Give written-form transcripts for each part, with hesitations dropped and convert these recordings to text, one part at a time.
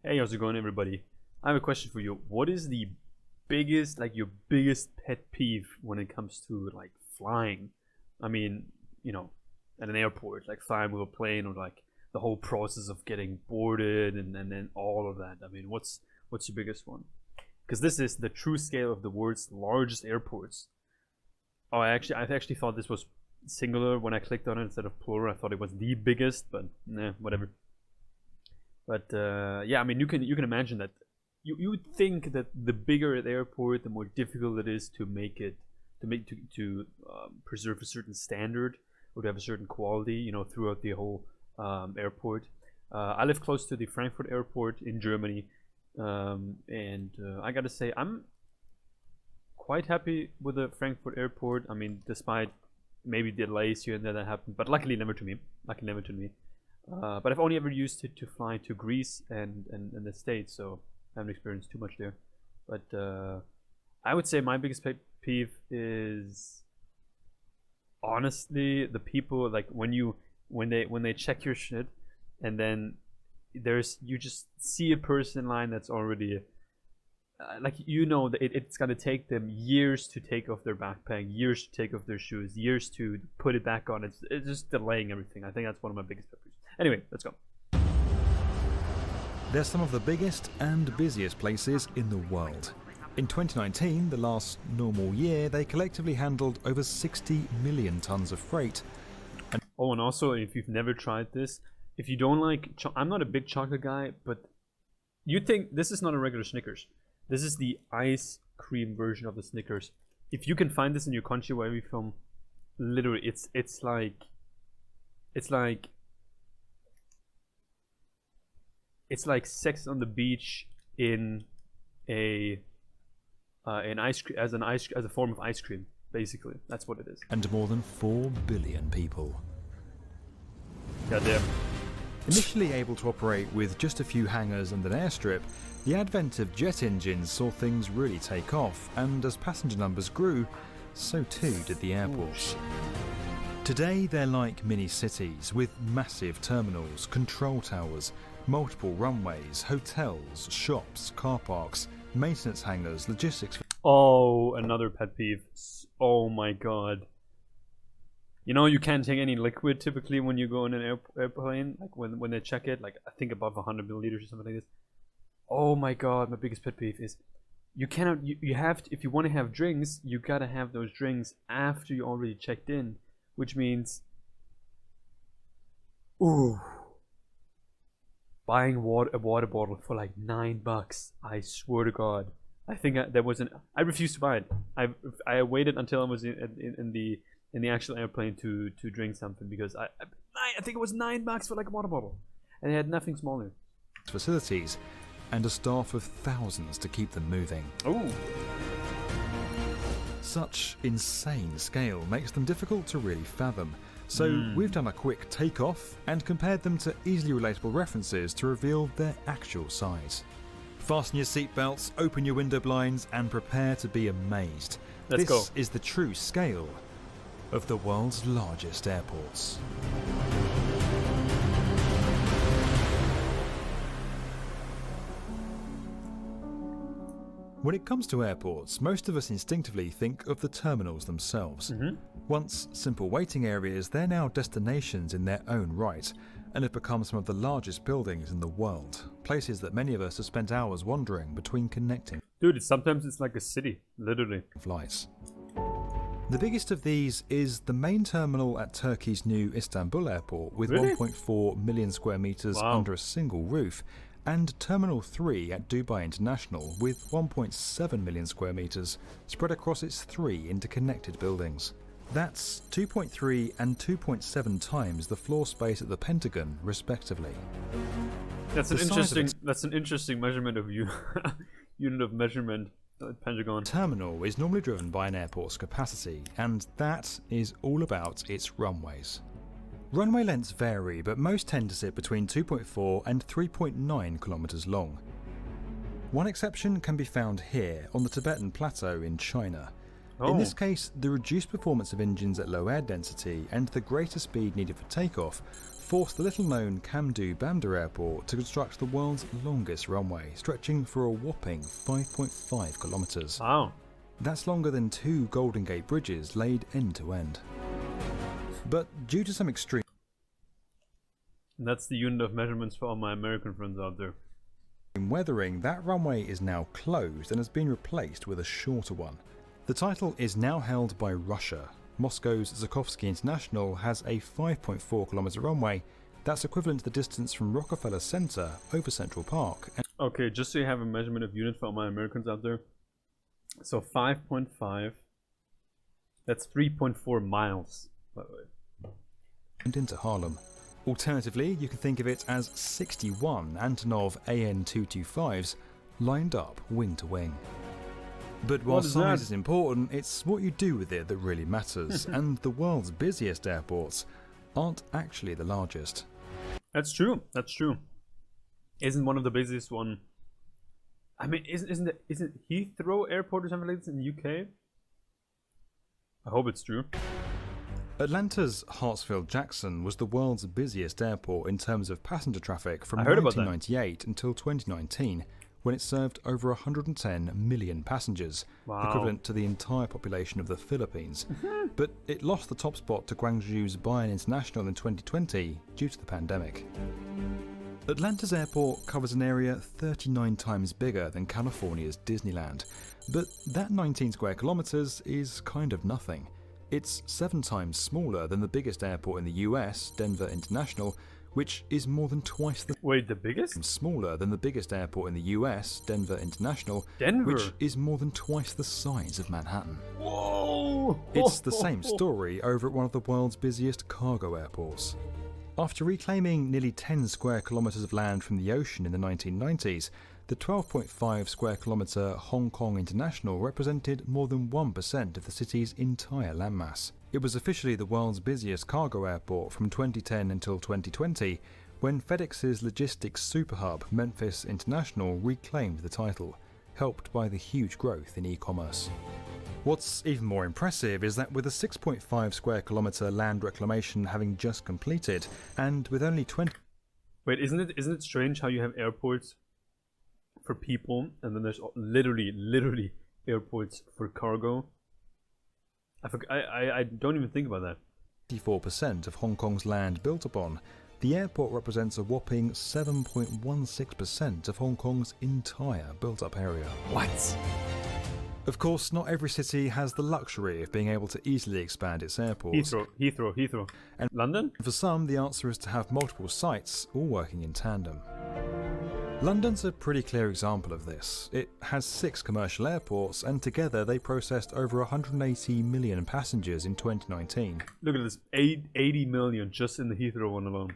Hey, how's it going, everybody? I have a question for you. What is the biggest, like your biggest pet peeve when it comes to like flying? I mean, you know, at an airport, like flying with a plane, or like the whole process of getting boarded and then all of that. I mean, what's your biggest one? Because this is the true scale of the world's largest airports. Oh, I actually thought this was singular when I clicked on it instead of plural. I thought it was the biggest, but nah, whatever. But yeah, I mean, you can imagine that you would think that the bigger the airport, the more difficult it is to make it to preserve a certain standard or to have a certain quality, throughout the whole airport. I live close to the Frankfurt airport in Germany, and I gotta say I'm quite happy with the Frankfurt airport. I mean, despite maybe delays here and there that happen, but luckily never to me. Luckily never to me. But I've only ever used it to fly to Greece and the States, so I haven't experienced too much there. But I would say my biggest pet peeve is honestly the people, like when they check your shit, and then you just see a person in line that's already like, that it's gonna take them years to take off their backpack, years to take off their shoes, years to put it back on. It's just delaying everything. I think that's one of my biggest pet peeves. Anyway, let's go. They're some of the biggest and busiest places in the world. In 2019, the last normal year, they collectively handled over 60 million tons of freight. Oh, and also, if you've never tried this, if you don't like, I'm not a big chocolate guy, but you think this is not a regular Snickers. This is the ice cream version of the Snickers. If you can find this in your country wherever you're from, literally, it's like Sex on the Beach in a an ice cream as a form of ice cream. Basically, that's what it is. And more than 4 billion people. Goddamn. Initially able to operate with just a few hangars and an airstrip, the advent of jet engines saw things really take off, and as passenger numbers grew, so too did the airports. Today they're like mini cities with massive terminals, control towers, multiple runways, hotels, shops, car parks, maintenance hangars, logistics. Oh, another pet peeve. Oh my god. You can't take any liquid typically when you go in an airplane, like when they check it, like I think above 100 milliliters or something like this. Oh my god, my biggest pet peeve is you cannot, you have to, if you want to have drinks, you gotta have those drinks after you already checked in, which means, ooh, buying a water bottle for like $9. I swear to God. I think I refused to buy it. I waited until I was in the actual airplane to drink something, because I think it was $9 for like a water bottle, and they had nothing smaller. Facilities and a staff of thousands to keep them moving. Oh. Such insane scale makes them difficult to really fathom. So we've done a quick takeoff and compared them to easily relatable references to reveal their actual size. Fasten your seatbelts, open your window blinds, and prepare to be amazed. Let's go. This is the true scale of the world's largest airports. When it comes to airports, most of us instinctively think of the terminals themselves. Once simple waiting areas, they're now destinations in their own right, and have become some of the largest buildings in the world. Places that many of us have spent hours wandering between connecting. Dude, sometimes it's like a city, literally. Flights. The biggest of these is the main terminal at Turkey's new Istanbul airport, with Really? 1.4 million square meters under a single roof, and Terminal 3 at Dubai International, with 1.7 million square meters spread across its 3 interconnected buildings. That's 2.3 and 2.7 times the floor space at the Pentagon, respectively. That's an interesting measurement of unit of measurement. Pentagon. Terminal is normally driven by an airport's capacity, and that is all about its runways. Runway lengths vary, but most tend to sit between 2.4 and 3.9 kilometers long. One exception can be found here on the Tibetan Plateau in China. In this case, the reduced performance of engines at low air density and the greater speed needed for takeoff forced the little-known Kamdu Bandar Airport to construct the world's longest runway, stretching for a whopping 5.5 kilometres. Wow. That's longer than 2 Golden Gate bridges laid end to end. But due to some extreme That's the unit of measurements for all my American friends out there. weathering, that runway is now closed and has been replaced with a shorter one. The title is now held by Russia. Moscow's Zhukovsky International has a 5.4 kilometre runway that's equivalent to the distance from Rockefeller Center over Central Park. Okay, just so you have a measurement of unit for all my Americans out there. So 5.5, that's 3.4 miles, by the way. And into Harlem. Alternatively, you can think of it as 61 Antonov AN-225s lined up wing to wing. But while size is important, it's what you do with it that really matters, and the world's busiest airports aren't actually the largest. That's true, that's true. Isn't one of the busiest one... I mean, isn't Heathrow Airport or something like this in the UK? I hope it's true. Atlanta's Hartsfield-Jackson was the world's busiest airport in terms of passenger traffic from I heard about 1998 until 2019, when it served over 110 million passengers, Wow. equivalent to the entire population of the Philippines. But it lost the top spot to Guangzhou's Baiyun International in 2020 due to the pandemic. Atlanta's airport covers an area 39 times bigger than California's Disneyland, but that 19 square kilometers is kind of nothing. It's 7 times smaller than the biggest airport in the US, Denver International, which is more than twice the... Wait, the biggest? Smaller than the biggest airport in the US, Denver International, Denver? which is more than twice the size of Manhattan. Whoa! It's the same story over at one of the world's busiest cargo airports. After reclaiming nearly 10 square kilometres of land from the ocean in the 1990s, the 12.5 square kilometre Hong Kong International represented more than 1% of the city's entire landmass. It was officially the world's busiest cargo airport from 2010 until 2020, when FedEx's logistics superhub Memphis International reclaimed the title, helped by the huge growth in e-commerce. What's even more impressive is that with a 6.5 square kilometre land reclamation having just completed, and with only 20... Wait, isn't it strange how you have airports for people, and then there's literally airports for cargo? I don't even think about that. 54% of Hong Kong's land built upon, the airport represents a whopping 7.16% of Hong Kong's entire built-up area. What? Of course, not every city has the luxury of being able to easily expand its airports. Heathrow. And London? For some, the answer is to have multiple sites, all working in tandem. London's a pretty clear example of this. It has 6 commercial airports, and together they processed over 180 million passengers in 2019. Look at this, 80 million just in the Heathrow one alone.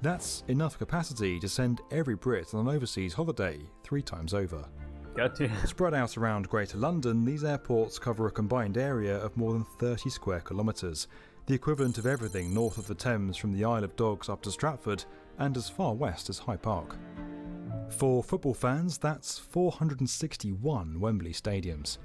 That's enough capacity to send every Brit on an overseas holiday 3 times over. Spread out around Greater London, these airports cover a combined area of more than 30 square kilometres, the equivalent of everything north of the Thames from the Isle of Dogs up to Stratford, and as far west as Hyde Park. For football fans, that's 461 Wembley stadiums.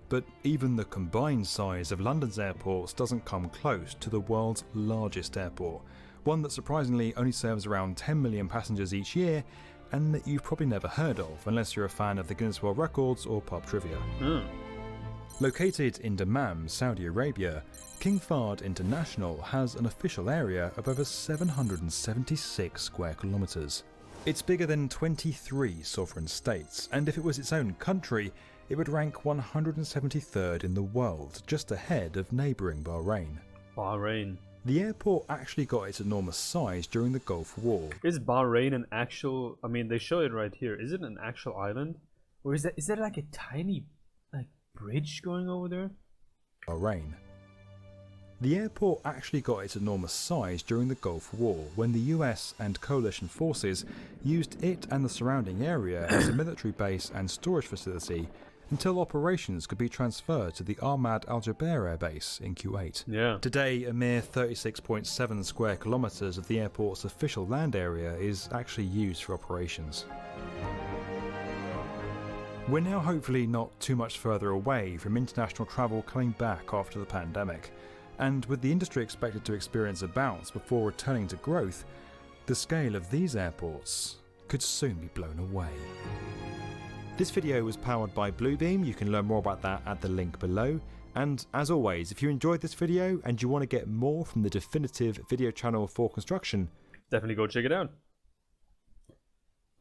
But even the combined size of London's airports doesn't come close to the world's largest airport, one that surprisingly only serves around 10 million passengers each year, and that you've probably never heard of unless you're a fan of the Guinness World Records or pub trivia. Located in Dammam, Saudi Arabia, King Fahd International has an official area of over 776 square kilometres. It's bigger than 23 sovereign states, and if it was its own country, it would rank 173rd in the world, just ahead of neighbouring Bahrain. Bahrain. The airport actually got its enormous size during the Gulf War. Is Bahrain an actual... I mean, they show it right here. Is it an actual island? Or is there like a tiny bridge going over there? Bahrain. The airport actually got its enormous size during the Gulf War, when the US and coalition forces used it and the surrounding area as a military base and storage facility until operations could be transferred to the Ahmad Al Jaber Air Base in Kuwait. Yeah. Today, a mere 36.7 square kilometres of the airport's official land area is actually used for operations. We're now hopefully not too much further away from international travel coming back after the pandemic. And with the industry expected to experience a bounce before returning to growth, the scale of these airports could soon be blown away. This video was powered by Bluebeam. You can learn more about that at the link below. And as always, if you enjoyed this video and you want to get more from the definitive video channel for construction, definitely go check it out.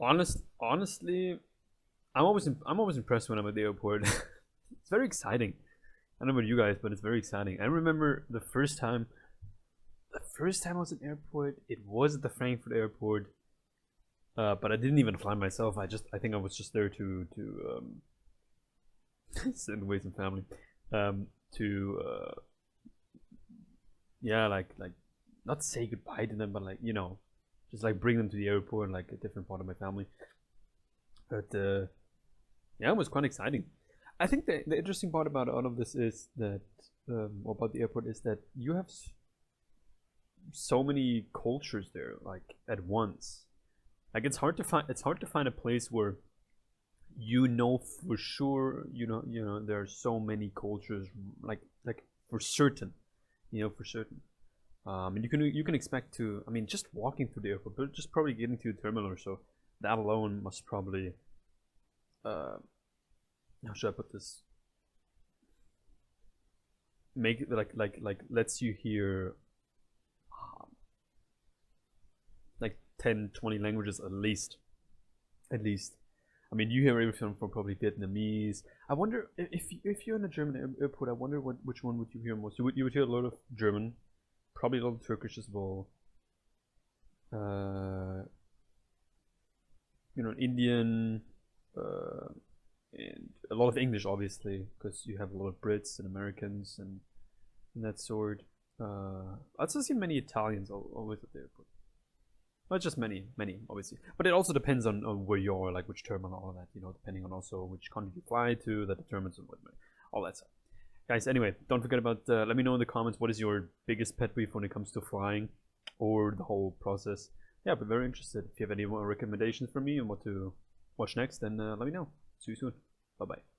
Honestly, I'm always impressed when I'm at the airport. It's very exciting. I don't know about you guys, but it's very exciting. I remember the first time I was at the airport, it was at the Frankfurt airport, but I didn't even fly myself. I think I was just there to send away some family, yeah, like not say goodbye to them, but like, you know, just like bring them to the airport, like a different part of my family. But yeah, it was quite exciting. I think the interesting part about all of this is that about the airport is that you have so many cultures there, like at once. Like it's hard to find a place where you know for sure, you know there are so many cultures, like for certain, for certain. And you can expect to, I mean, just walking through the airport, but just probably getting to the terminal or so, that alone must probably how should I put this? Make it like lets you hear like 10-20 languages at least. I mean, you hear everything from probably Vietnamese. I wonder if you're in a German airport, I wonder which one would you hear most. You would hear a lot of German, probably a lot of Turkish as well. Indian, and a lot of English, obviously, because you have a lot of Brits and Americans and that sort. I also see many Italians always at the airport. Not just many, obviously. But it also depends on where you are, like which terminal, all of that, depending on also which country you fly to, that determines all that stuff. Guys, anyway, don't forget about, let me know in the comments what is your biggest pet peeve when it comes to flying or the whole process. Yeah, I'd be very interested. If you have any more recommendations for me and what to watch next, then let me know. See you soon. Bye-bye.